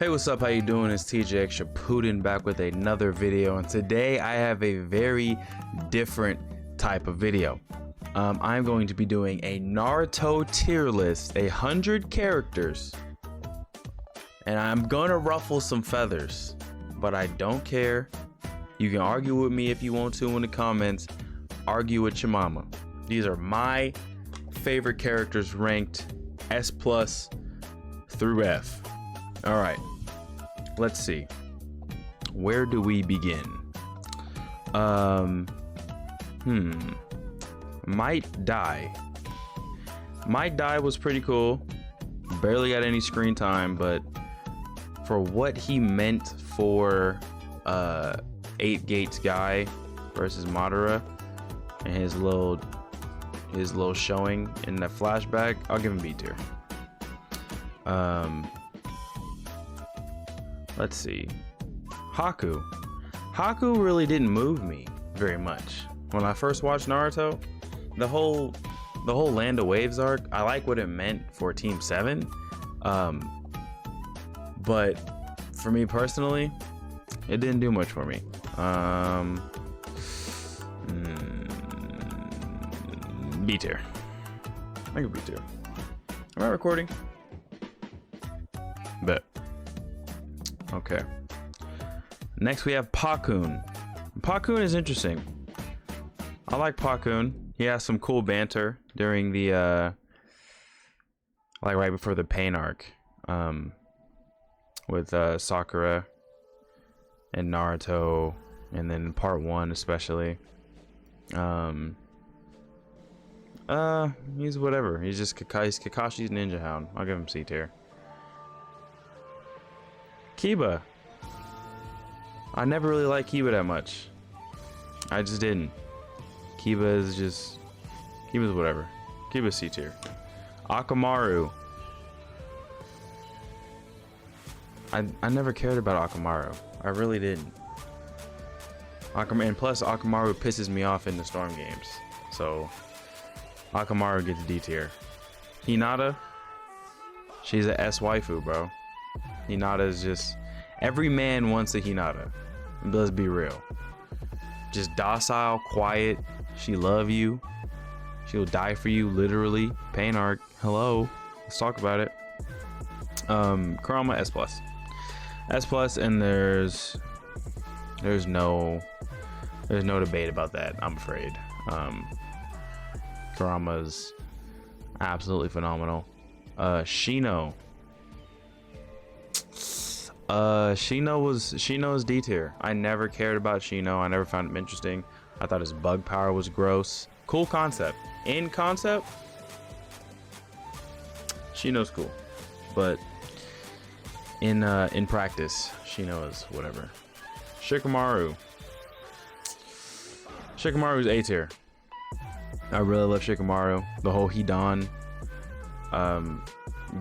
Hey, what's up? How you doing? It's TJX Shippuden back with another video, and today I have a very different type of video. I'm going to be doing a Naruto tier list, 100 characters, and I'm gonna ruffle some feathers, but I don't care. You can argue with me if you want to in the comments. Argue with your mama. These are my favorite characters ranked S+ through F. All right, let's see. Where do we begin? Might Die. Might Die was pretty cool. Barely got any screen time, but for what he meant for 8 Gates guy versus Madara and his little showing in the flashback, I'll give him B tier. Let's see. Haku really didn't move me very much when I first watched Naruto. The whole Land of Waves arc, I like what it meant for Team 7, but for me personally, it didn't do much for me. B tier. I think B tier. Am I recording? Bet. Okay. Next we have Pakun. Pakun is interesting. I like Pakun. He has some cool banter during the like right before the pain arc, with Sakura and Naruto, and then part 1 especially. He's whatever. He's just Kakashi's ninja hound. I'll give him C tier. Kiba. I never really liked Kiba that much. I just didn't. Kiba's whatever. Kiba's C tier. Akamaru. I never cared about Akamaru. I really didn't. And plus Akamaru pisses me off in the Storm games. So Akamaru gets D tier. Hinata. She's a S waifu, bro. Hinata is just, every man wants a Hinata. Let's be real. Just docile, quiet. She love you. She'll die for you, literally. Pain arc. Hello. Let's talk about it. Kurama S+. S+, and there's no debate about that, I'm afraid. Kurama's absolutely phenomenal. Shino. Shino's D tier. I never cared about Shino. I never found him interesting. I thought his bug power was gross. Cool concept. In concept, Shino's cool, but in practice, Shino is whatever. Shikamaru's A tier. I really love Shikamaru. The whole Hidan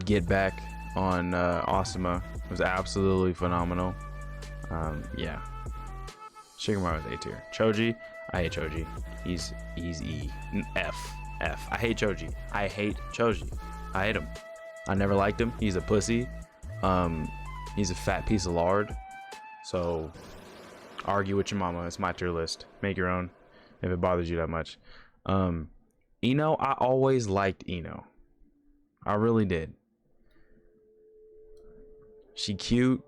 get back on Asuma was absolutely phenomenal. Yeah. Shikamaru's A tier. Choji, I hate Choji. He's E. F. I hate Choji. I hate Choji. I hate him. I never liked him. He's a pussy. He's a fat piece of lard. So argue with your mama. It's my tier list. Make your own if it bothers you that much. Ino, I always liked Ino. I really did. She cute.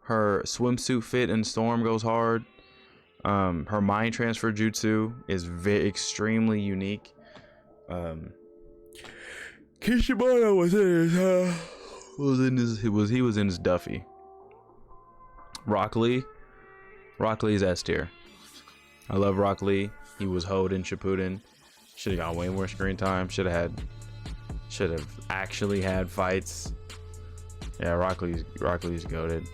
Her swimsuit fit in Storm goes hard. Her mind transfer jutsu is extremely unique. Kishimoto was in his Duffy. Rock Lee's S tier. I love Rock Lee. He was hoed in Shippuden. Should have got way more screen time. Should have actually had fights. Yeah, Rock Lee's goated.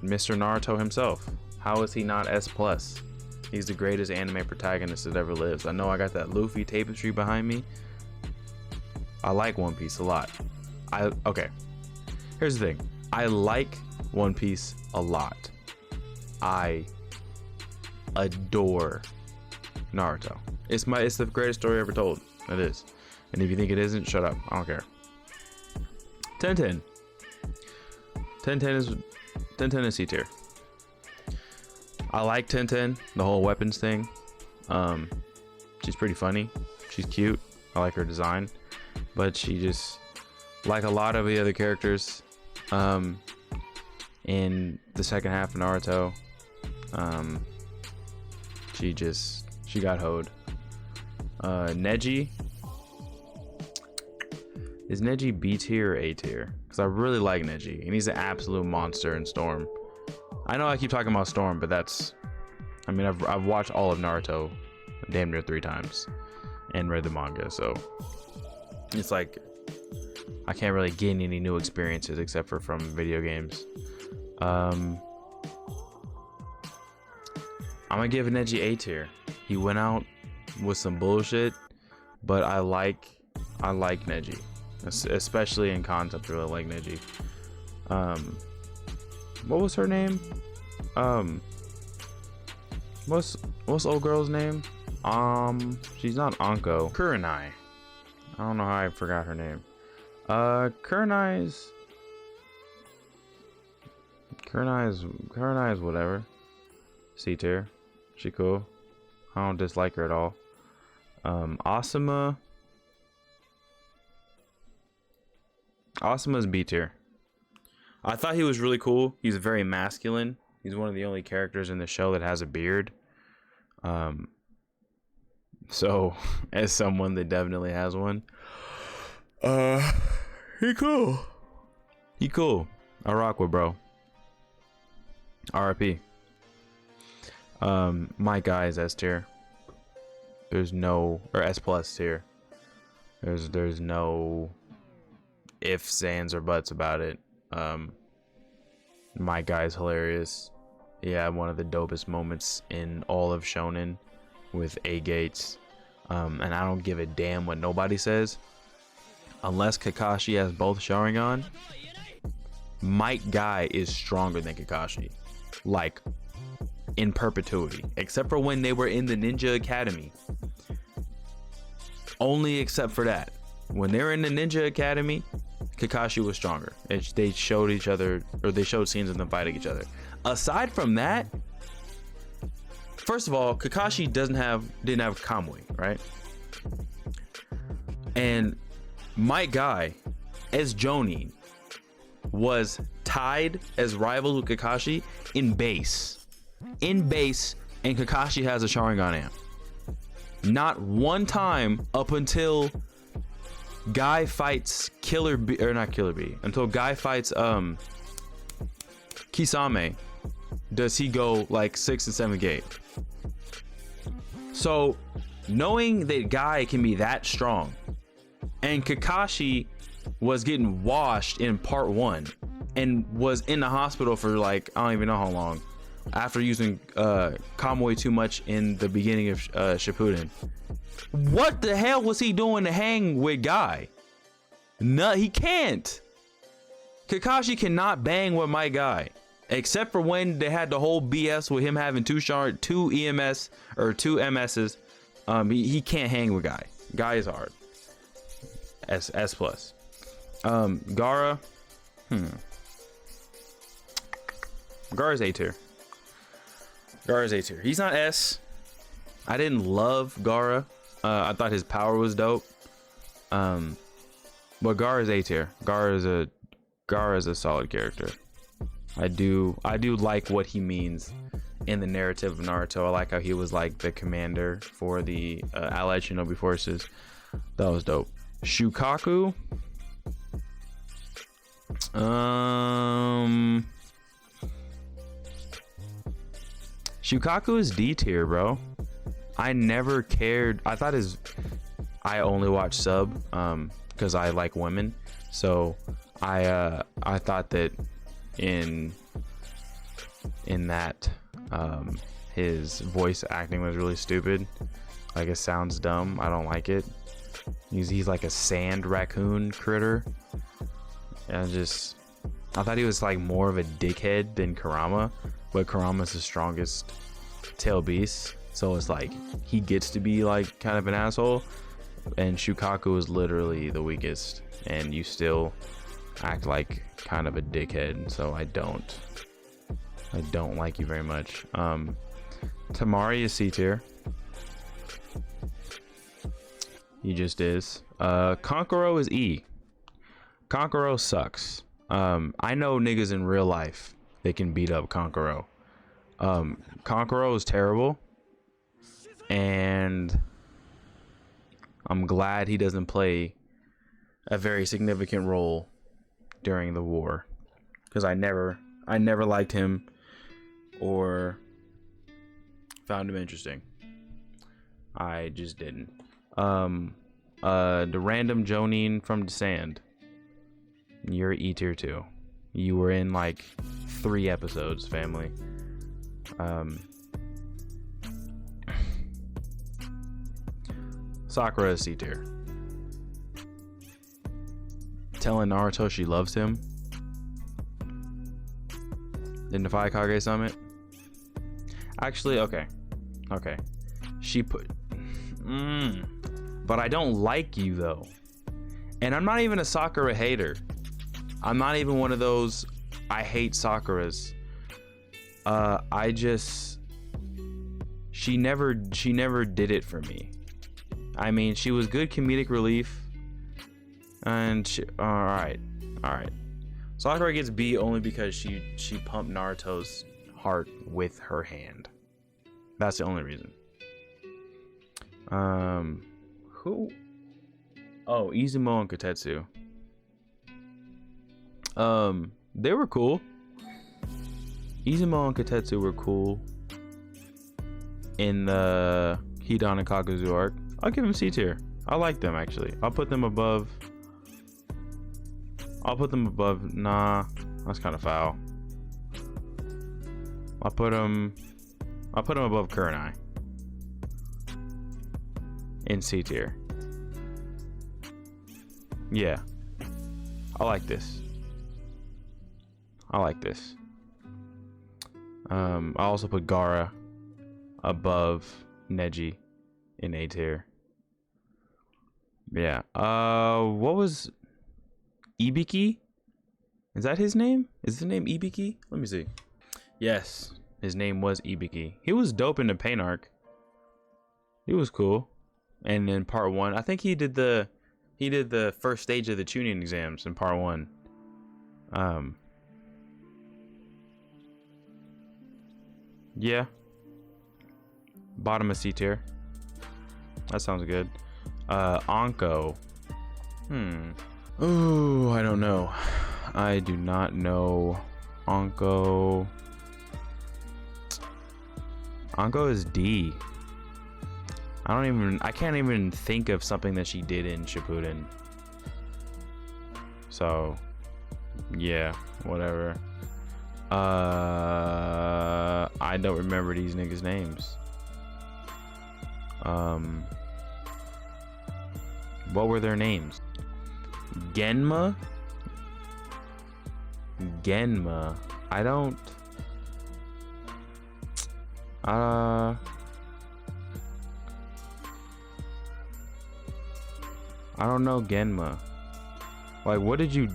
Mr. Naruto himself. How is he not S+? He's the greatest anime protagonist that ever lives. I know I got that Luffy tapestry behind me. I like One Piece a lot. Okay. Here's the thing. I like One Piece a lot. I adore Naruto. It's the greatest story ever told. It is. And if you think it isn't, shut up. I don't care. 10-10. 10 is C tier. I like 10, the whole weapons thing. She's pretty funny. She's cute. I like her design, but she just, like a lot of the other characters in the second half of Naruto, she got hoed. Neji, is Neji B tier or A tier? Because I really like Neji, and he's an absolute monster in Storm. I know I keep talking about Storm, but that's, I mean, I've watched all of Naruto damn near 3 times and read the manga, so it's like I can't really gain any new experiences except for from video games. I'm gonna give Neji A tier. He went out with some bullshit, but I like Neji, especially in concept. I really like Neji. What was her name? What's old girl's name? She's not Anko. Kurenai. I don't know how I forgot her name. Kurenai's whatever. C tier. She cool. I don't dislike her at all. Asuma's B tier. I thought he was really cool. He's very masculine. He's one of the only characters in the show that has a beard. So as someone that definitely has one, he cool. He cool. I rock with bro. RIP. My guy is S tier. There's no, or S plus tier. There's no ifs, ands, or buts about it. My guy's hilarious. Yeah, one of the dopest moments in all of shonen with A gates. And I don't give a damn what nobody says. Unless Kakashi has both Sharingan, Might Guy is stronger than Kakashi. Like, in perpetuity. Except for when they were in the Ninja Academy. Only except for that. When they were in the Ninja Academy, Kakashi was stronger. They showed each other, or they showed scenes of them fighting each other. Aside from that, first of all, Kakashi didn't have Kamui, right? And Might Guy as Jonin was tied as rivals with Kakashi in base. And Kakashi has a Sharingan amp. Not one time up until Guy fights until Guy fights Kisame does he go like 6 and 7 gate. So knowing that Guy can be that strong, and Kakashi was getting washed in part 1 and was in the hospital for like I don't even know how long after using Kamui too much in the beginning of Shippuden. What the hell was he doing to hang with Guy? No, he can't. Kakashi cannot bang with my guy, except for when they had the whole BS with him having two EMS or 2 MSs. He can't hang with Guy. Guy is hard. S plus. Gaara. Gaara's A tier. He's not S. I didn't love Gaara. I thought his power was dope. But Gaara's A tier. Gaara is a solid character. I do like what he means in the narrative of Naruto. I like how he was like the commander for the allied shinobi forces. That was dope. Shukaku. Shukaku is D tier, bro. I never cared. I only watch sub because I like women. So I thought that in that his voice acting was really stupid. Like, it sounds dumb. I don't like it. He's like a sand raccoon critter. And I thought he was like more of a dickhead than Kurama, but Kurama's the strongest tail beast. So it's like he gets to be like kind of an asshole, and Shukaku is literally the weakest, and you still act like kind of a dickhead, so I don't like you very much. Tamari is C tier. He just is. Konkoro is E. Konkoro sucks. I know niggas in real life that can beat up Konkoro. Konkoro is terrible, and I'm glad he doesn't play a very significant role during the war, because I never liked him or found him interesting. I just didn't. The random Jonin from Descend, you're E tier too. You were in like 3 episodes, family. Sakura is C tier. Telling Naruto she loves him in the Five Kage Summit. Actually, okay. She put but I don't like you though. And I'm not even a Sakura hater. I'm not even one of those I hate Sakuras. She never did it for me. I mean, she was good comedic relief, and all right. Sakura gets B only because she pumped Naruto's heart with her hand. That's the only reason. Who? Oh, Izumo and Kotetsu. They were cool. Izumo and Kotetsu were cool in the Hidan and Kakuzu arc. I'll give them C tier. I like them actually. I'll put them above. Nah, that's kind of foul. I'll put them above Kurenai in C tier. Yeah, I like this. I also put Gaara above Neji in A tier. Yeah. What was Ibiki? Is that his name? Is his name Ibiki? Let me see. Yes, his name was Ibiki. He was dope in the Pain arc. He was cool. And in part 1, I think he did the first stage of the tuning exams in part 1. Yeah. Bottom of C tier. That sounds good. Anko. Oh, I don't know. I do not know. Anko is D. I can't even think of something that she did in Shippuden. So, yeah, whatever. I don't remember these niggas' names. What were their names? Genma? I don't know Genma. Like, what did you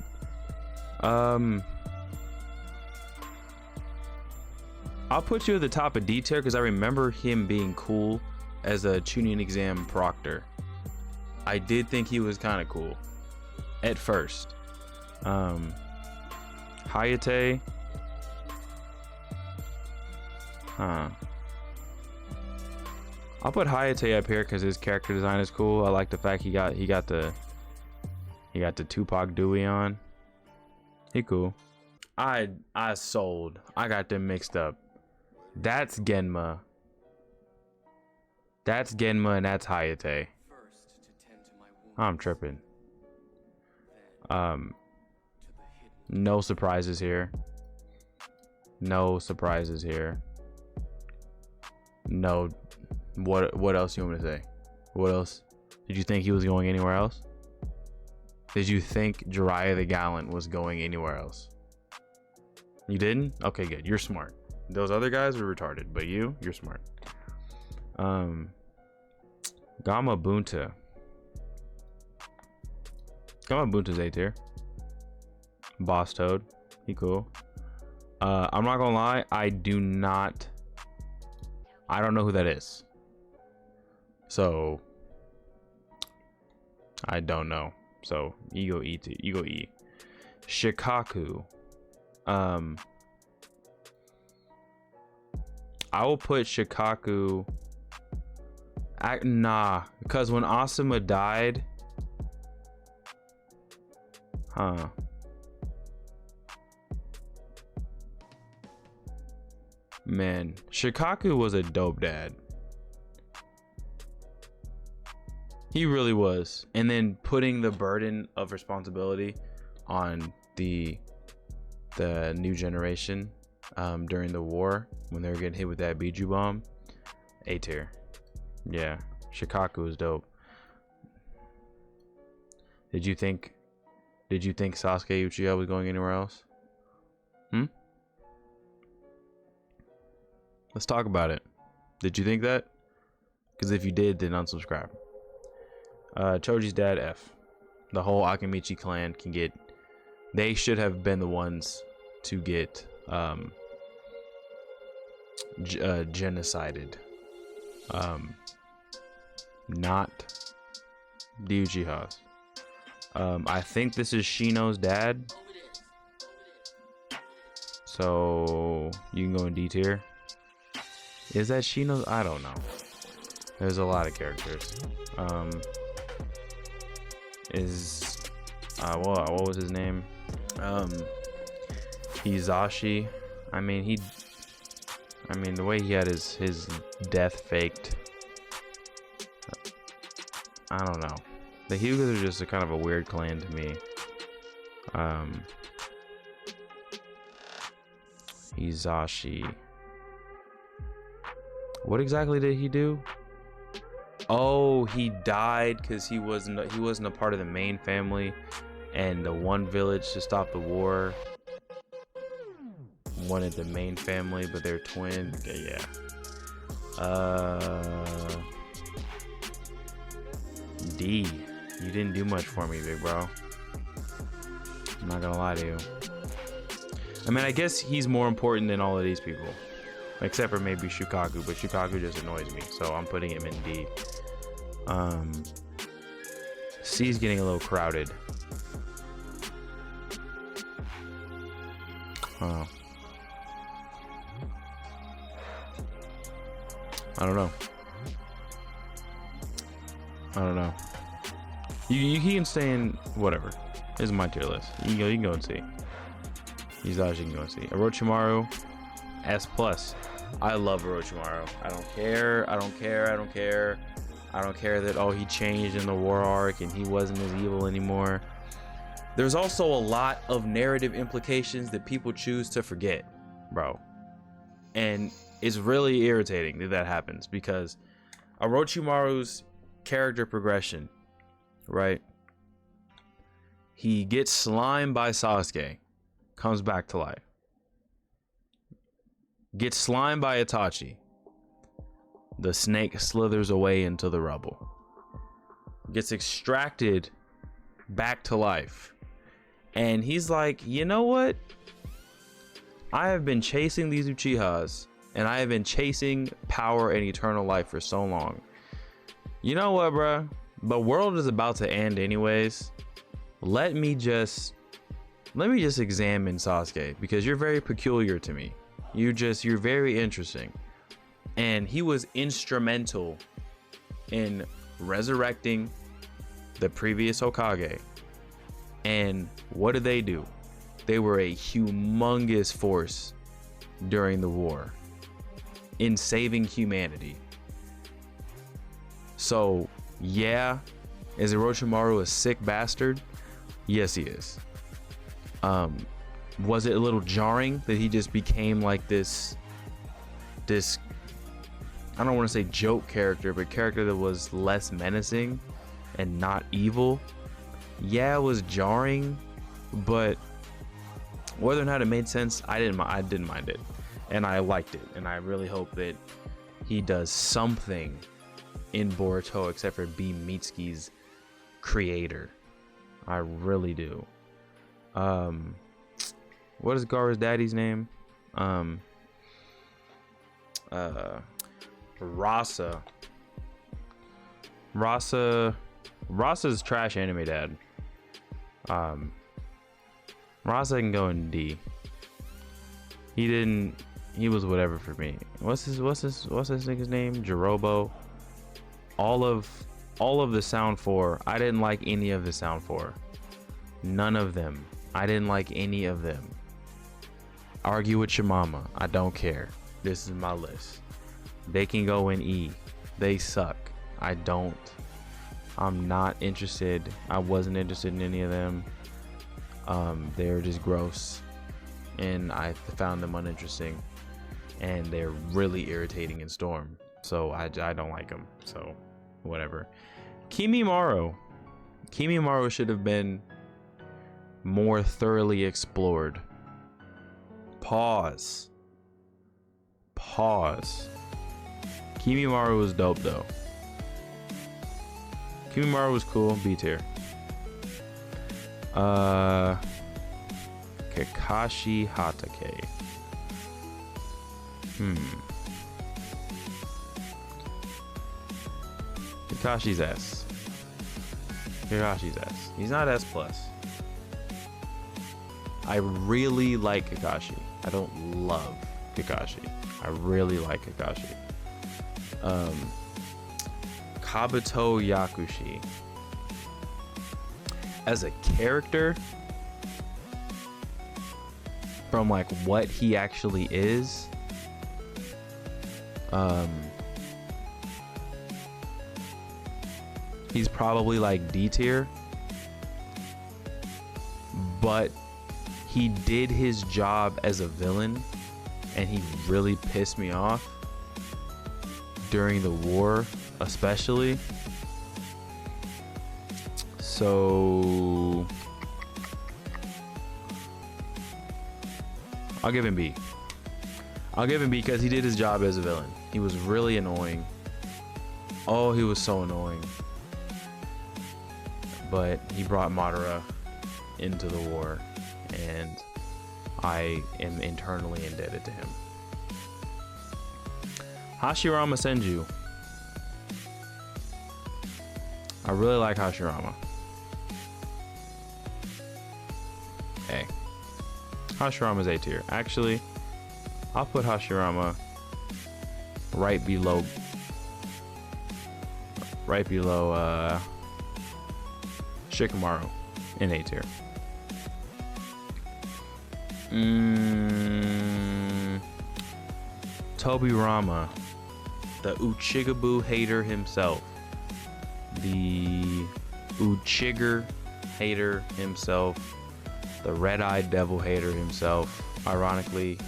I'll put you at the top of D tier because I remember him being cool as a tuning exam proctor. I did think he was kind of cool at first. Hayate. I'll put Hayate up here because his character design is cool. I like the fact he got the Tupac Dewey on. He cool. I sold. I got them mixed up. That's Genma. And that's Hayate. I'm tripping. No surprises here. No. What else you want me to say? What else? Did you think he was going anywhere else? Did you think Jiraiya the Gallant was going anywhere else? You didn't? Okay, good. You're smart. Those other guys were retarded, but you're smart. Gamabunta. Gamabunta's A tier. Boss Toad, he cool. I'm not gonna lie, I don't know who that is. So I don't know. So you go E. You go E. Shikaku. I will put Shikaku. Nah, because when Asuma died, man, Shikaku was a dope dad. He really was. And then putting the burden of responsibility on the new generation during the war when they were getting hit with that Biju bomb. A tier. Yeah, Shikaku was dope. Did you think Sasuke Uchiha was going anywhere else? Let's talk about it. Did you think that? Because if you did, then unsubscribe. Choji's dad F. The whole Akimichi clan can get. They should have been the ones to get genocided. Not the Uchihas. I think this is Shino's dad. So you can go in D tier. Is that Shino's? I don't know. There's a lot of characters. What was his name? Hizashi. I mean the way he had his death faked. I don't know. The Hyugas are just a kind of a weird clan to me. Hizashi. What exactly did he do? Oh, he died because he wasn't a part of the main family, and the one village to stop the war wanted the main family, but they're twins. Okay, yeah. D. You didn't do much for me, big bro. I'm not gonna lie to you. I mean, I guess he's more important than all of these people. Except for maybe Shukaku, but Shukaku just annoys me, so I'm putting him in D. C's getting a little crowded. Oh. I don't know. You can stay in whatever. This is my tier list. You can go and see. He's actually can go and see. Orochimaru, S+. I love Orochimaru. I don't care that he changed in the war arc and he wasn't as evil anymore. There's also a lot of narrative implications that people choose to forget, bro. And it's really irritating that happens because Orochimaru's character progression, right? He gets slimed by Sasuke, comes back to life. Gets slimed by Itachi. The snake slithers away into the rubble. Gets extracted back to life. And he's like, you know what? I have been chasing these Uchihas, and I have been chasing power and eternal life for so long. You know what, bruh? The world is about to end anyways. Let me just examine Sasuke, because you're very peculiar to me. You're very interesting. And he was instrumental in resurrecting the previous Hokage. And what did they do? They were a humongous force during the war in saving humanity. So, yeah, is Orochimaru a sick bastard? Yes, he is. Was it a little jarring that he just became like this I don't want to say joke character, but character that was less menacing and not evil? Yeah, it was jarring, but whether or not it made sense, I didn't mind it, and I liked it, and I really hope that he does something in Boruto except for be Mitsuki's creator. I really do. what is Gaara's daddy's name? Rasa. Rasa's trash anime dad. Rasa can go in D. He was whatever for me. What's this nigga's name? Jirobo. All of the Sound 4. I didn't like any of the Sound 4. None of them. I didn't like any of them. Argue with your mama. I don't care. This is my list. They can go in E. They suck. I'm not interested. I wasn't interested in any of them. They're just gross. And I found them uninteresting. And they're really irritating in Storm. So I don't like them. So whatever. Kimimaro should have been more thoroughly explored. Pause. Kimimaro was dope though. Kimimaro was cool. B tier. Kakashi Hatake. Kakashi's S. He's not S plus. I really like Kakashi. I don't love Kakashi. I really like Kakashi. Kabuto Yakushi. As a character, from like what he actually is, he's probably like D tier, but he did his job as a villain and he really pissed me off during the war, especially. So I'll give him B. Because he did his job as a villain. He was really annoying. Oh, he was so annoying. But he brought Madara into the war, and I am internally indebted to him. Hashirama Senju. I really like Hashirama. A. Hashirama's A tier. Actually, I'll put Hashirama right below Shikamaru in A tier. Tobirama, the Uchigaboo hater himself. The Uchiger hater himself. The red-eyed devil hater himself. Ironically,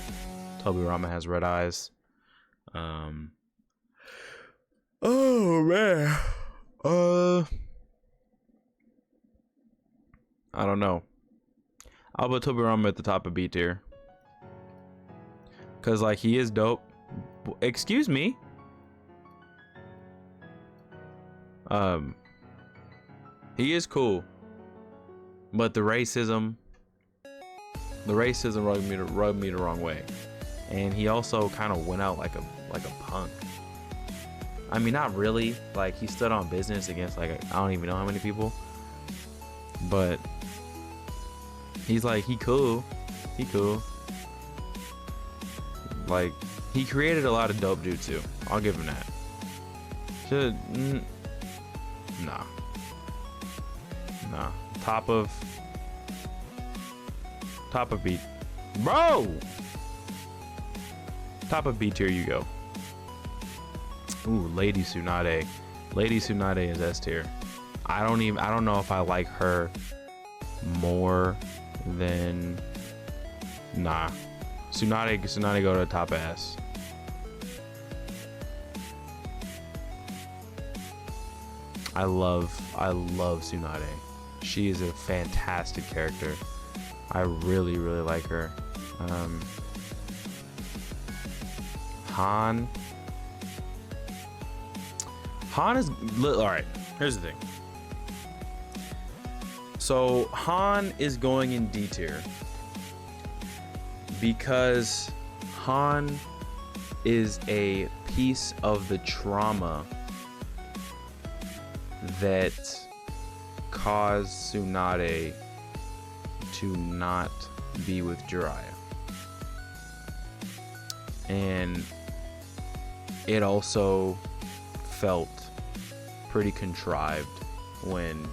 Tobirama has red eyes. Oh man. I don't know. I'll put Tobirama at the top of B tier. Cause like he is dope. Excuse me. He is cool. But the racism rubbed me the wrong way. And he also kind of went out like a punk. I mean, not really. Like, he stood on business against like I don't even know how many people. But he's like, he cool. Like, he created a lot of dope jutsu. I'll give him that. Nah. Top of B. Bro! Top of B tier you go. Ooh, Lady Tsunade. Lady Tsunade is S tier. I don't know if I like her more than Tsunade go to the top ass. I love Tsunade. She is a fantastic character. I really like her. Han is all right. Here's the thing. So Han is going in D tier Because Han is a piece of the trauma that caused Tsunade to not be with Jiraiya. And it also felt pretty contrived when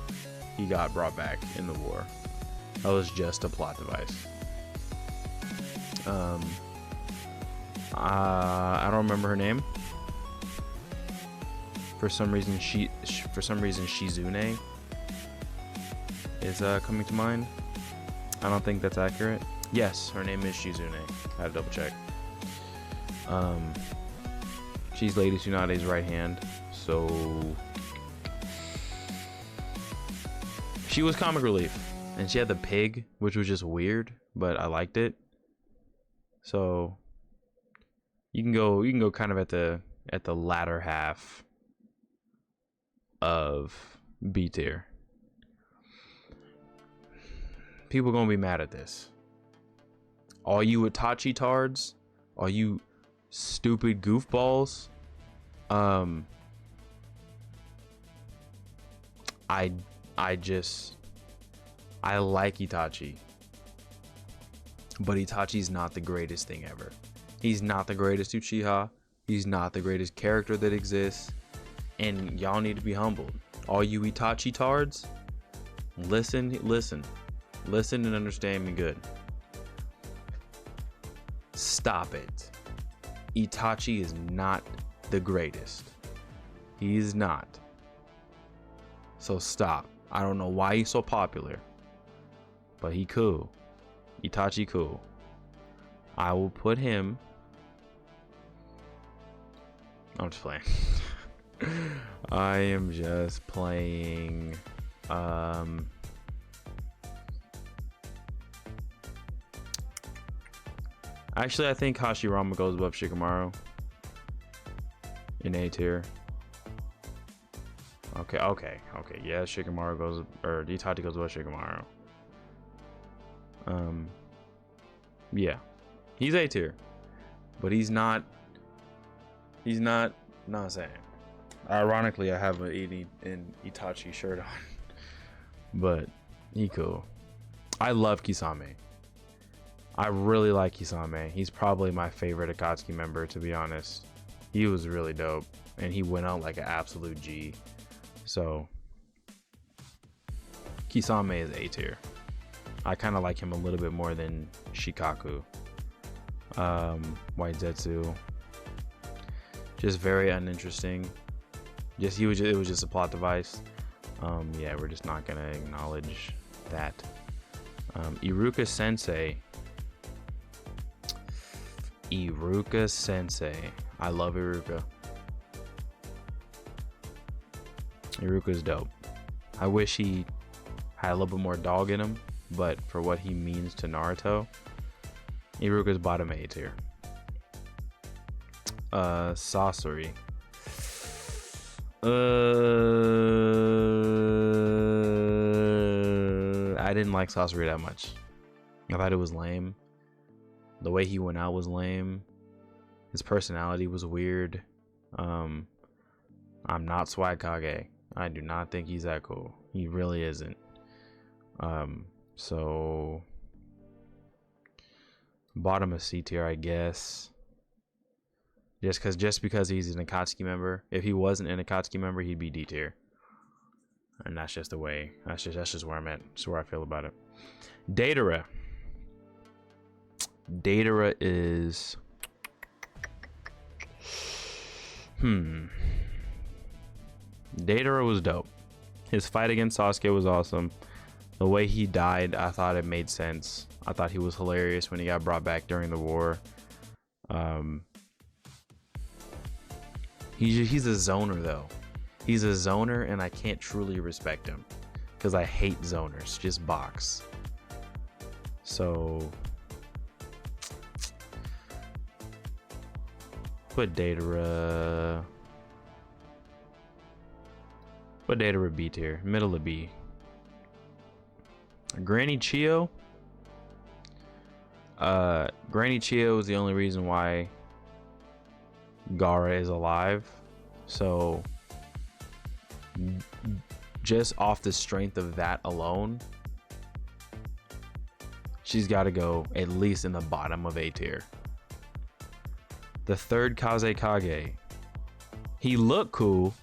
he got brought back in the war. That was just a plot device. I don't remember her name. For some reason, Shizune is coming to mind. I don't think that's accurate. Yes, her name is Shizune. I had to double check. She's Lady Tsunade's right hand, so she was comic relief, and she had the pig, which was just weird, but I liked it. So you can go kind of at the latter half of B tier. People gonna be mad at this. All you Itachi tards, all you stupid goofballs. I like Itachi, but Itachi's not the greatest thing ever. He's not the greatest Uchiha. He's not the greatest character that exists, and y'all need to be humbled. All you Itachi tards, listen and understand me good. Stop it. Itachi is not the greatest. He's not. So stop. I don't know why he's so popular, but he cool. Itachi cool. I will put him. I'm just playing. I am just playing. Actually, I think Hashirama goes above Shikamaru in A tier. Okay. Yeah, Shikamaru goes, or Itachi goes above Shikamaru. Yeah, he's A tier, but he's not saying. Ironically, I have an Itachi shirt on, but he cool. I love Kisame. I really like Kisame. He's probably my favorite Akatsuki member, to be honest. He was really dope, and he went out like an absolute G. So Kisame is A tier. I kind of like him a little bit more than Shikaku. White Zetsu, just very uninteresting. It was just a plot device. Yeah, we're just not gonna acknowledge that. Iruka Sensei. I love Iruka. Iruka's dope. I wish he had a little bit more dog in him, but for what he means to Naruto, Iruka's bottom A tier. Sasori. I didn't like Sasori that much. I thought it was lame. The way he went out was lame. His personality was weird. I'm not Swag Kage. I do not think he's that cool. He really isn't. So bottom of C tier, I guess. Just because he's an Akatsuki member. If he wasn't an Akatsuki member, he'd be D tier. And that's just the way. That's just where I'm at. That's where I feel about it. Datara. Datara is Datara was dope. His fight against Sasuke was awesome. The way he died, I thought it made sense. I thought he was hilarious when he got brought back during the war. He's a zoner though. He's a zoner, and I can't truly respect him because I hate zoners. Just box. So put Datara B tier, middle of B. Granny Chio. Granny Chio is the only reason why Gaara is alive. So just off the strength of that alone, she's got to go at least in the bottom of A tier. The third Kazekage, he looked cool.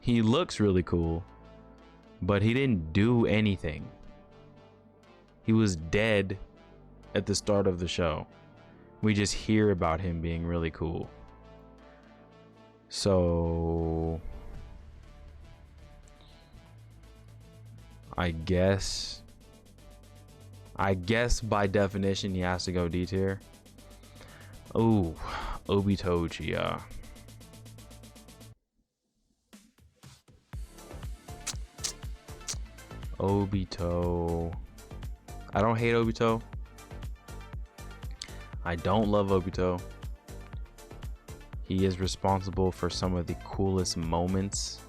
He looks really cool, but he didn't do anything. He was dead at the start of the show. We just hear about him being really cool. So I guess by definition he has to go D tier. Oh, Obito Uchiha. Obito. I don't hate Obito. I don't love Obito. He is responsible for some of the coolest moments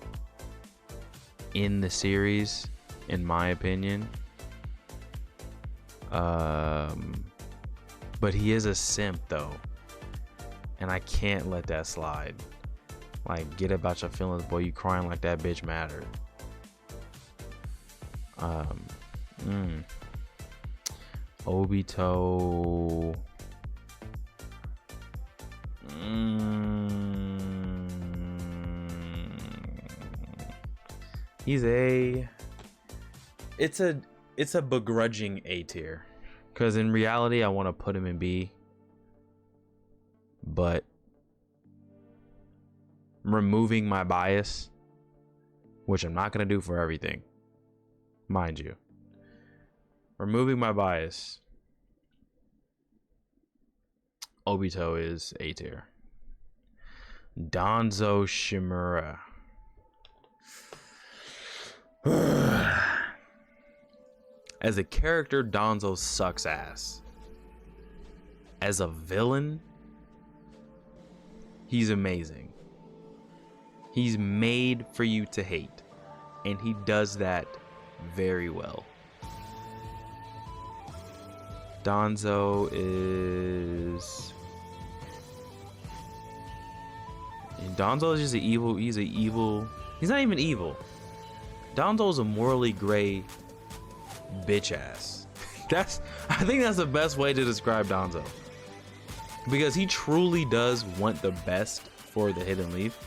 in the series, in my opinion. But he is a simp though, and I can't let that slide. Like, get about your feelings, boy. You crying like that bitch mattered. Obito. It's a begrudging A tier, because in reality I want to put him in B, but removing my bias, which I'm not going to do for everything, mind you, removing my bias, Obito is A tier. Danzo Shimura. As a character, Danzo sucks ass. As a villain, he's amazing. He's made for you to hate, and he does that very well. Danzo is just an evil. He's not even evil. Danzo's a morally gray bitch ass. I think that's the best way to describe Danzo, because he truly does want the best for the Hidden Leaf,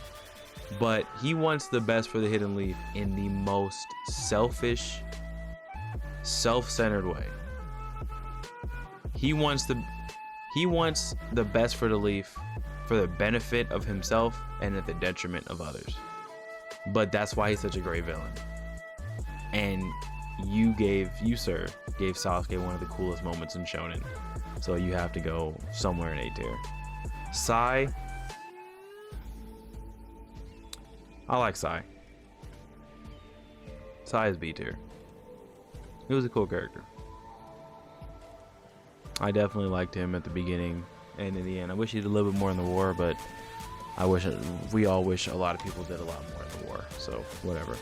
but he wants the best for the Hidden Leaf in the most selfish, self-centered way. He wants the best for the Leaf for the benefit of himself and at the detriment of others. But that's why he's such a great villain. And you, sir, gave Sasuke one of the coolest moments in Shonen. So you have to go somewhere in A tier. Sai. I like Sai. Sai is B tier. He was a cool character. I definitely liked him at the beginning and in the end. I wish he did a little bit more in the war, but we all wish a lot of people did a lot more in the war. So whatever.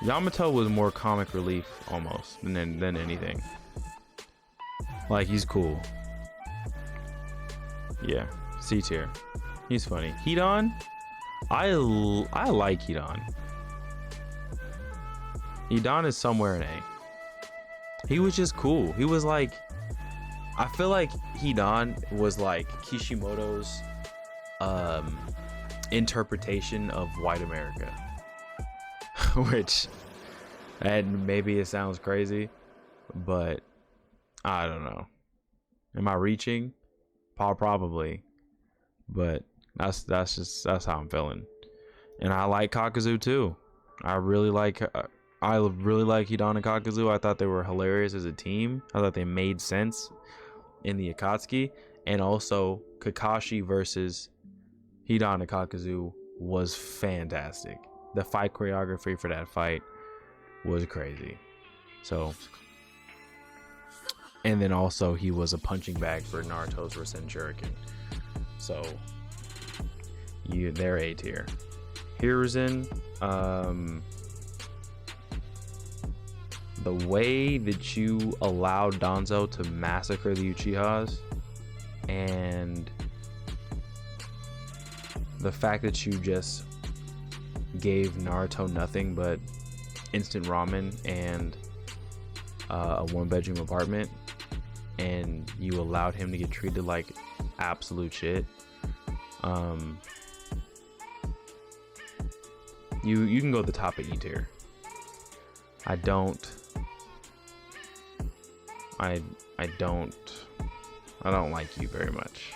Yamato was more comic relief almost than anything. Like, he's cool. Yeah, C tier. He's funny. Hidan, I like Hidan. Hidan is somewhere in A. He was just cool. He was like, I feel like Hidan was like Kishimoto's interpretation of white America. Which, and maybe it sounds crazy, but I don't know. Am I reaching? Probably, but that's how I'm feeling. And I like Kakuzu too. I really like Hidan and Kakuzu. I thought they were hilarious as a team. I thought they made sense in the Akatsuki, and also Kakashi versus Hidan and Kakuzu was fantastic. The fight choreography for that fight was crazy. So, and then also he was a punching bag for Naruto's Rasen Shuriken. So, they're A tier. Hiruzen, the way that you allowed Danzo to massacre the Uchihas, and the fact that you just gave Naruto nothing but instant ramen and a one-bedroom apartment, and you allowed him to get treated like absolute shit. You can go to the top of E tier. I don't like you very much.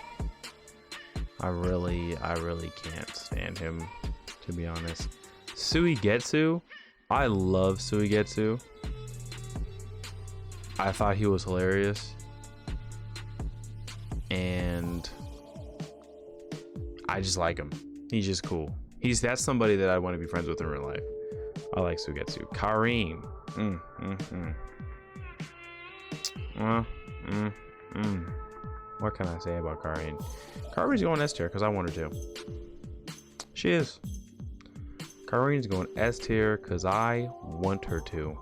I really can't stand him, to be honest. Suigetsu, I love Suigetsu. I thought he was hilarious, and I just like him. He's just cool. That's somebody that I want to be friends with in real life. I like Suigetsu. Karin. What can I say about Karin? Karin's going S tier because I want her to. She is. Karin's going S tier because I want her to.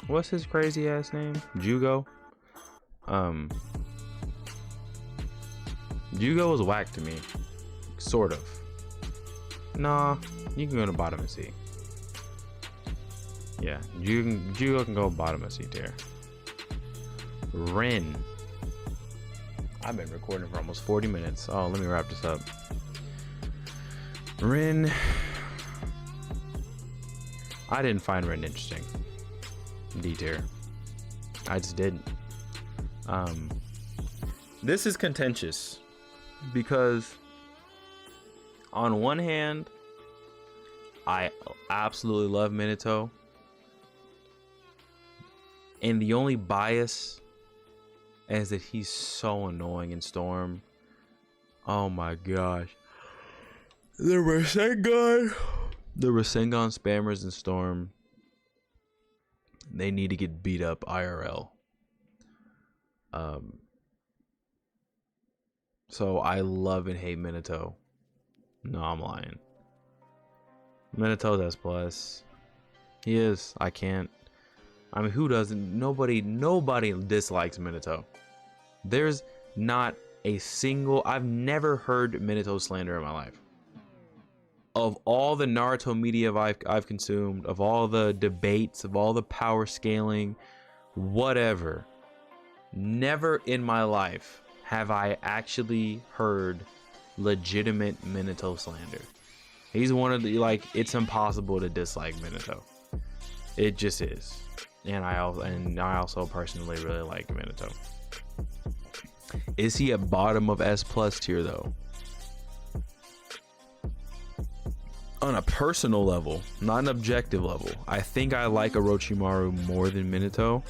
What's his crazy ass name? Jugo. Jugo was whack to me. Sort of. Nah, you can go to bottom of C. Yeah, Jugo can go bottom of C tier. Rin. I've been recording for almost 40 minutes. Oh, let me wrap this up. Rin. I didn't find Rin interesting. D tier. I just didn't. This is contentious because on one hand, I absolutely love Minato, and the only bias is that he's so annoying in Storm. Oh my gosh. The Rasengan spammers in Storm, they need to get beat up IRL. So I love and hate Minato. No, I'm lying. Minato's S plus. He is. I can't. I mean, who doesn't? Nobody dislikes Minato. There's not a single. I've never heard Minato slander in my life. Of all the Naruto media I've consumed, of all the debates, of all the power scaling, whatever, never in my life have I actually heard legitimate Minato slander. He's one of the, like, it's impossible to dislike Minato. It just is. And I also personally really like Minato. Is he at bottom of S plus tier though? On a personal level, not an objective level, I think I like Orochimaru more than Minato.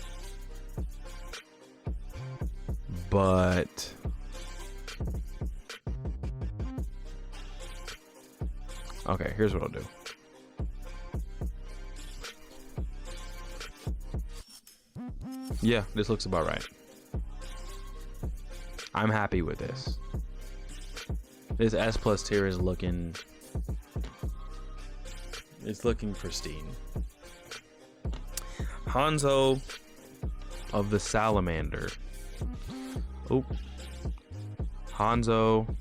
But okay, here's what I'll do. Yeah, this looks about right. I'm happy with this. This S plus tier is looking, it's looking pristine. Hanzo of the Salamander. Oh, Hanzo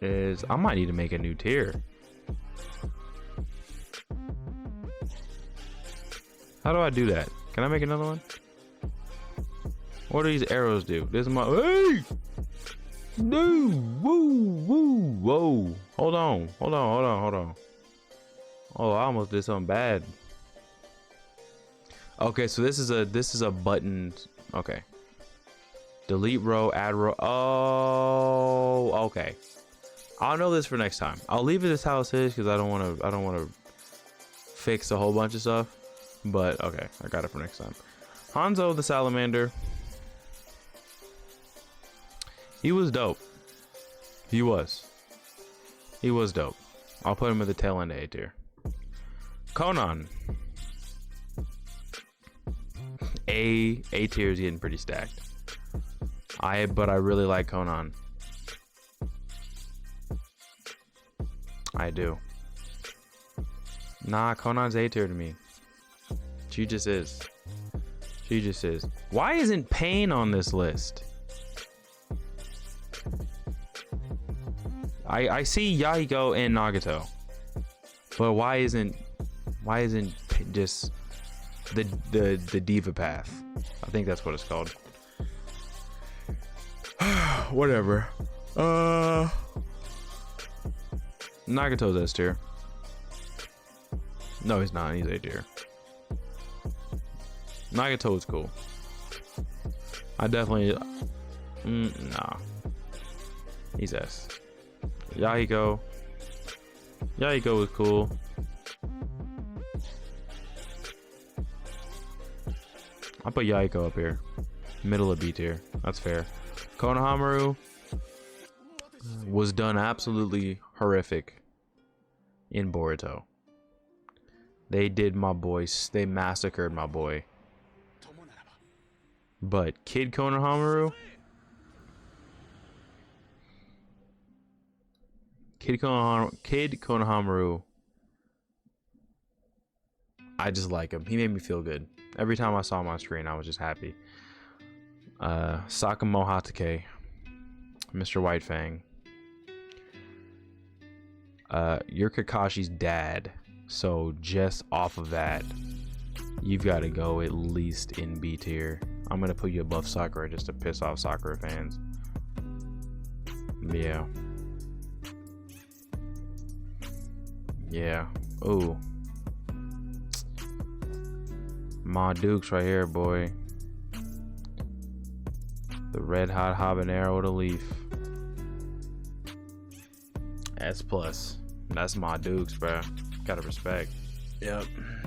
is, I might need to make a new tier. How do I do that? Can I make another one? What do these arrows do? This is my, hey! No! Whoa! Hold on. Oh, I almost did something bad. Okay, so this is a button. Okay. Delete row, add row. Oh, okay. I'll know this for next time. I'll leave it as how it is because I don't want to fix a whole bunch of stuff. But okay, I got it for next time. Hanzo the Salamander. He was dope. He was dope. I'll put him at the tail end of A tier. Conan. A tier is getting pretty stacked. But I really like Conan. I do. Nah, Konan's A tier to me. She just is. She just is. Why isn't Pain on this list? I see Yahiko and Nagato, but why isn't just the diva path? I think that's what it's called. Whatever. Nagato's S tier. No, he's not. He's A tier. Nagato is cool. I definitely. Nah. He's S. Yahiko. Yahiko is cool. I'll put Yahiko up here. Middle of B tier. That's fair. Konohamaru was done absolutely horrific in Boruto. They did my boy. They massacred my boy. But Kid Konohamaru. Kid Konohamaru. I just like him. He made me feel good. Every time I saw him on screen, I was just happy. Sakamoto Hatake. Mr. Whitefang. You're Kakashi's dad. So just off of that, you've got to go at least in B tier. I'm going to put you above Sakura just to piss off Sakura fans. Yeah. Yeah. Ooh. Ma Dukes right here, boy. The red hot habanero with a leaf. S plus. That's Ma Dukes, bro. Gotta respect. Yep.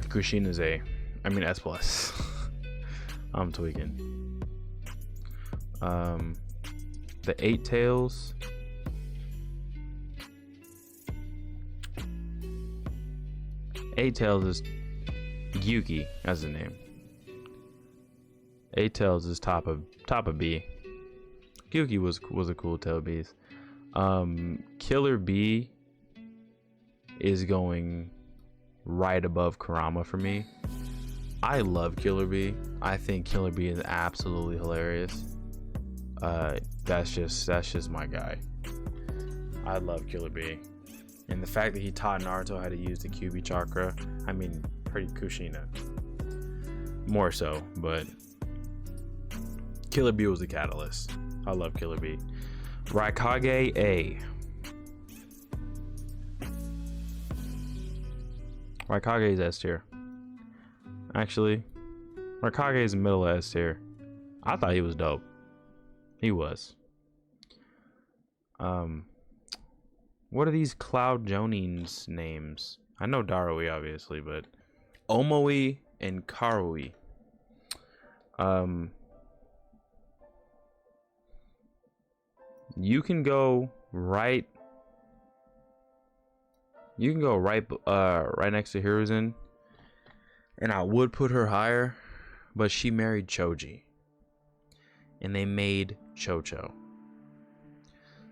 Kushina's A. I mean S plus. I'm tweaking. The Eight Tails. Eight Tails is Yuki as the name. Eight Tails is top of B. Yuki was a cool tail beast. Killer B is going right above Kurama for me. I love Killer B. I think Killer B is absolutely hilarious. That's just my guy. I love Killer B. And the fact that he taught Naruto how to use the Kyuubi chakra, I mean, pretty Kushina. More so, but Killer B was the catalyst. I love Killer B. Raikage A. Raikage is S tier. Actually, Raikage is middle of S tier. I thought he was dope. He was. What are these Cloud Jonin's names? I know Darui obviously, but Omoi and Karui. You can go right. You can go right next to Hiruzen, and I would put her higher, but she married Choji, and they made Chocho.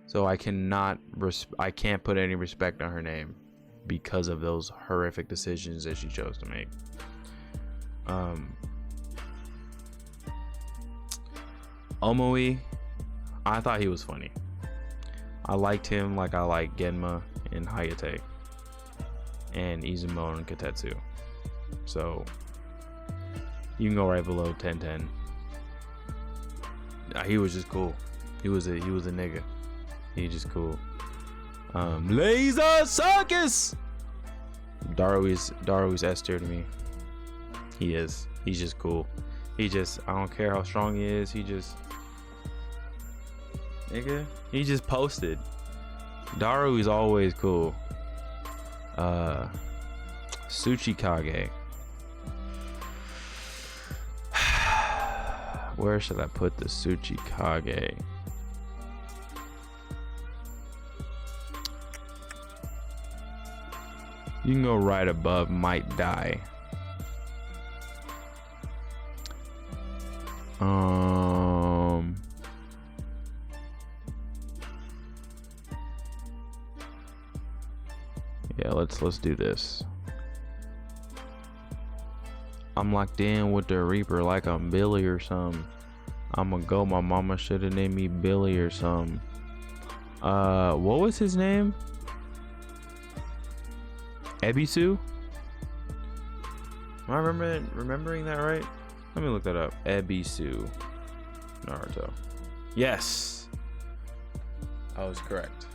So I can't put any respect on her name because of those horrific decisions that she chose to make. Omoi, I thought he was funny. I liked him like I like Genma and Hayate and Izumo and Katetsu. So you can go right below 1010. He was just cool. He was a nigga. He just cool. Laser Circus. Darui's S tier to me. He is. He's just cool. I don't care how strong he is. He just posted. Darui's always cool. Tsuchikage. Where should I put the Tsuchikage? You can go right above Might Die. Yeah, let's do this. I'm locked in with the Reaper like I'm Billy or something. I'ma go. My mama should have named me Billy or something. What was his name? Ebisu? Am I remembering that right? Let me look that up. Ebisu. Naruto. Yes. I was correct.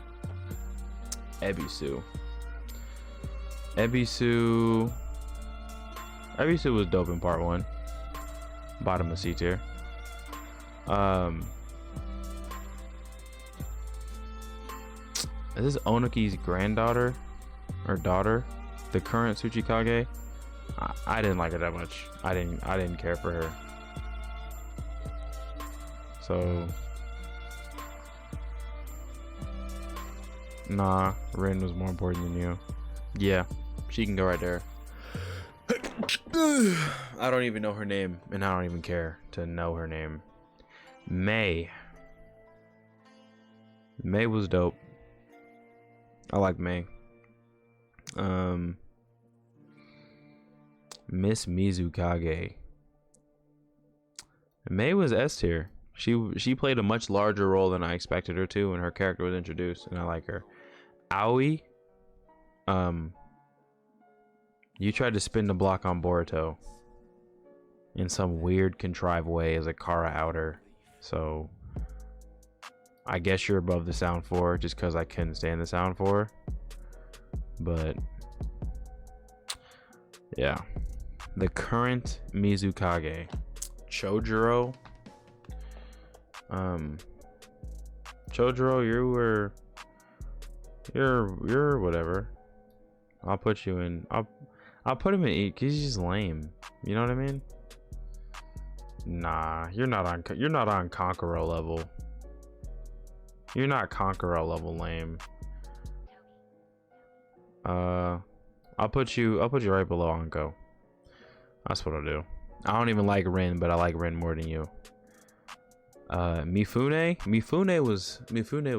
Ebisu. Ebisu was dope in part 1. Bottom of C tier. Is this Onuki's granddaughter or daughter? The current Tsuchikage? I didn't like her that much. I didn't care for her. So nah, Rin was more important than you. Yeah, she can go right there. I don't even know her name, and I don't even care to know her name. May was dope. I like May. Miss Mizukage. May was S tier. She played a much larger role than I expected her to when her character was introduced, and I like her. Aoi, you tried to spin the block on Boruto in some weird contrived way as a Kara outer, so I guess you're above the sound 4 just because I couldn't stand the sound 4. But yeah, the current Mizukage, Chojuro. Chojuro, you're whatever. I'll put you in. I'll put him in E because he's just lame. You know what I mean? Nah, you're not on Conqueror level. You're not Conqueror level lame. I'll put you right below Anko. That's what I'll do. I don't even like Rin, but I like Rin more than you. Mifune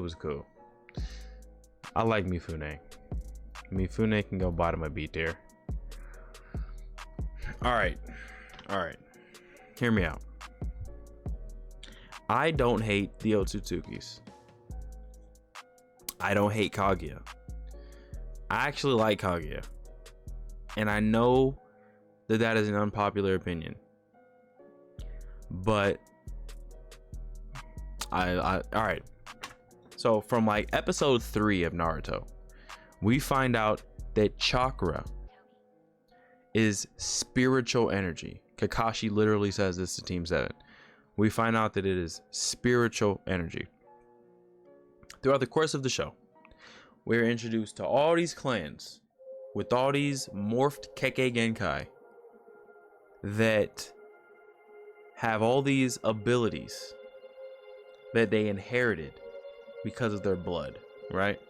was cool. I like Mifune. Mifune can go bottom of B tier. All right. Hear me out. I don't hate the Otsutsukis. I don't hate Kaguya. I actually like Kaguya, and I know that is an unpopular opinion, but I all right. So from like episode 3 of Naruto, we find out that chakra is spiritual energy. Kakashi literally says this to Team 7. We find out that it is spiritual energy. Throughout the course of the show, we're introduced to all these clans with all these morphed Kekkei Genkai that have all these abilities that they inherited because of their blood, right?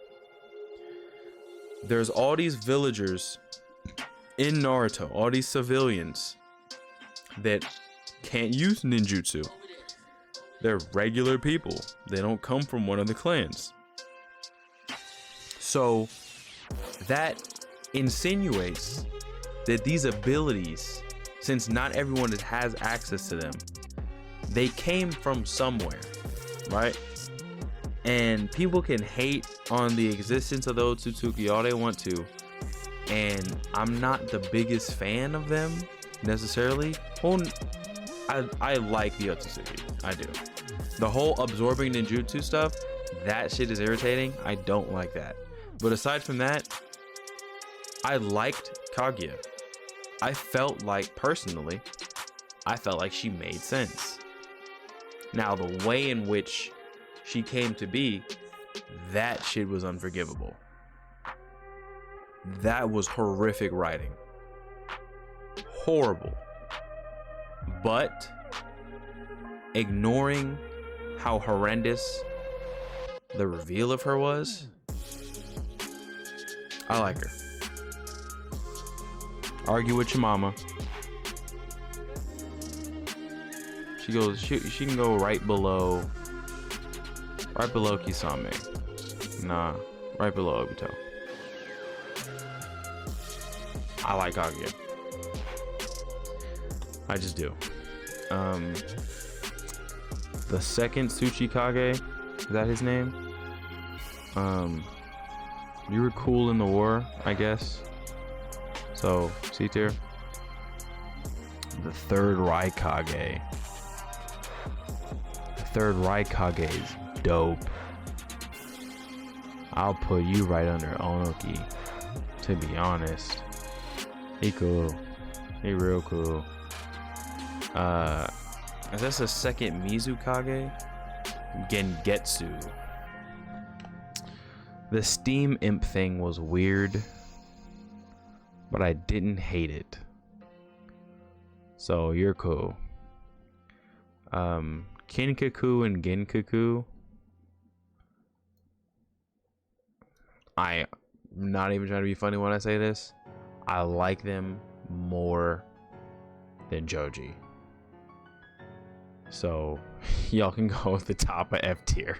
There's all these villagers in Naruto, all these civilians that can't use ninjutsu. They're regular people. They don't come from one of the clans. So that insinuates that these abilities, since not everyone has access to them, they came from somewhere, right? And people can hate on the existence of the Otsutsuki all they want to, and I'm not the biggest fan of them necessarily. Well, I like the Otsutsuki. I do. The whole absorbing ninjutsu stuff, that shit is irritating. I don't like that. But aside from that, I liked Kaguya. I felt like, personally, she made sense. Now, the way in which she came to be, that shit was unforgivable. That was horrific writing. Horrible. But ignoring how horrendous the reveal of her was, I like her. Argue with your mama. She can go right below Kisame. Nah, right below Obito. I like Kaguya. I just do. The second Tsuchikage, is that his name? You were cool in the war, I guess. So, C tier. The third Raikage. The third Raikage is dope. I'll put you right under Onoki, to be honest. He cool. He real cool. Is this the second Mizukage? Gengetsu. The Steam Imp thing was weird, but I didn't hate it. So you're cool. Kinkaku and Genkaku. I'm not even trying to be funny when I say this. I like them more than Joji. So y'all can go with the top of F tier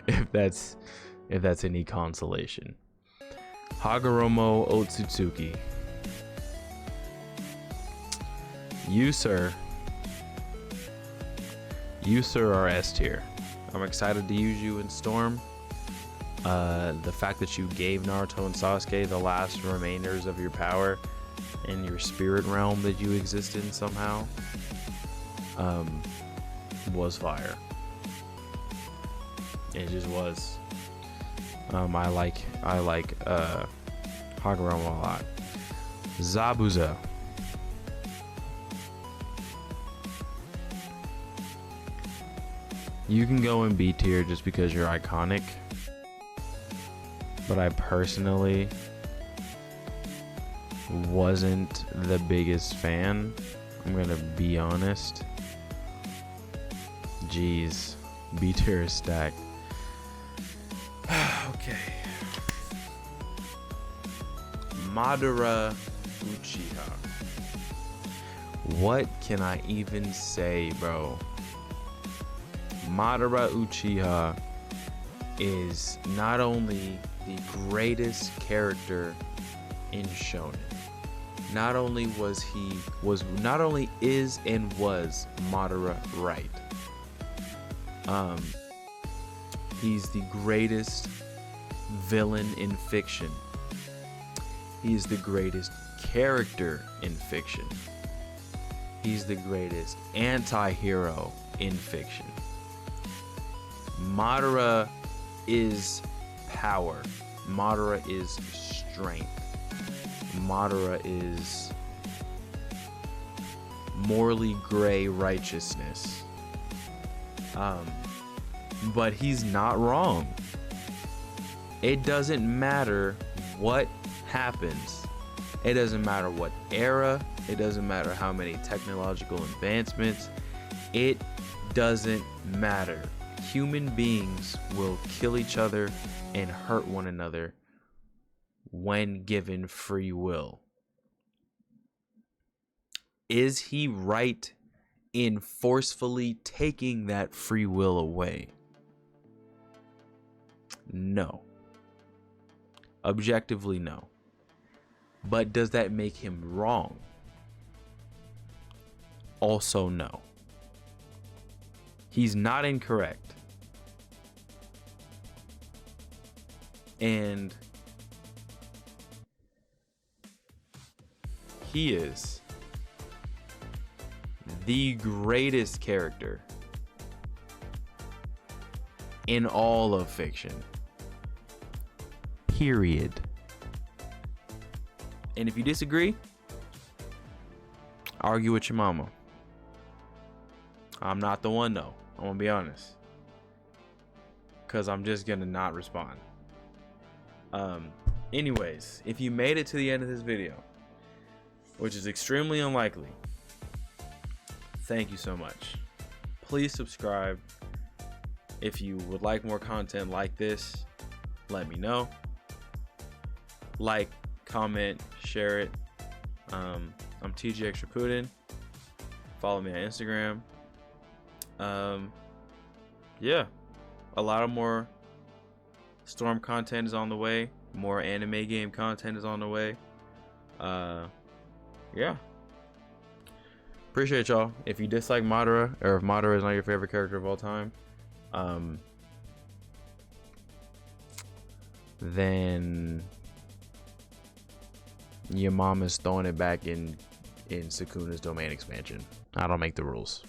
if that's any consolation. Hagoromo Otsutsuki. You sir are S tier. I'm excited to use you in Storm. The fact that you gave Naruto and Sasuke the last remainders of your power and your spirit realm that you exist in somehow was fire. It just was. I like Hagoromo a lot. Zabuza. You can go in B tier just because you're iconic, but I personally wasn't the biggest fan. I'm gonna be honest. Jeez, B tier is stacked. Okay. Madara Uchiha. What can I even say, bro? Madara Uchiha is not only the greatest character in shonen. Not only is and was Madara right. He's the greatest villain in fiction. He's the greatest character in fiction. He's the greatest anti-hero in fiction. Madara is power. Madara is strength. Madara is morally gray righteousness. But he's not wrong. It doesn't matter what happens. It doesn't matter what era. It doesn't matter how many technological advancements. It doesn't matter. Human beings will kill each other and hurt one another when given free will. Is he right in forcefully taking that free will away? No. Objectively, no. But does that make him wrong? Also, no. He's not incorrect. And he is the greatest character in all of fiction. Period. And if you disagree, argue with your mama. I'm not the one though. I'm gonna be honest. Cause I'm just gonna not respond. Anyways, if you made it to the end of this video, which is extremely unlikely, thank you so much. Please subscribe. If you would like more content like this, let me know. Like, comment, share it. I'm TGX Shippuden. Follow me on Instagram. Yeah, a lot of more Storm content is on the way. More anime game content is on the way. Yeah. appreciate y'all. If you dislike Madara, or if Madara is not your favorite character of all time, then your mom is throwing it back in Sukuna's domain expansion. I don't make the rules.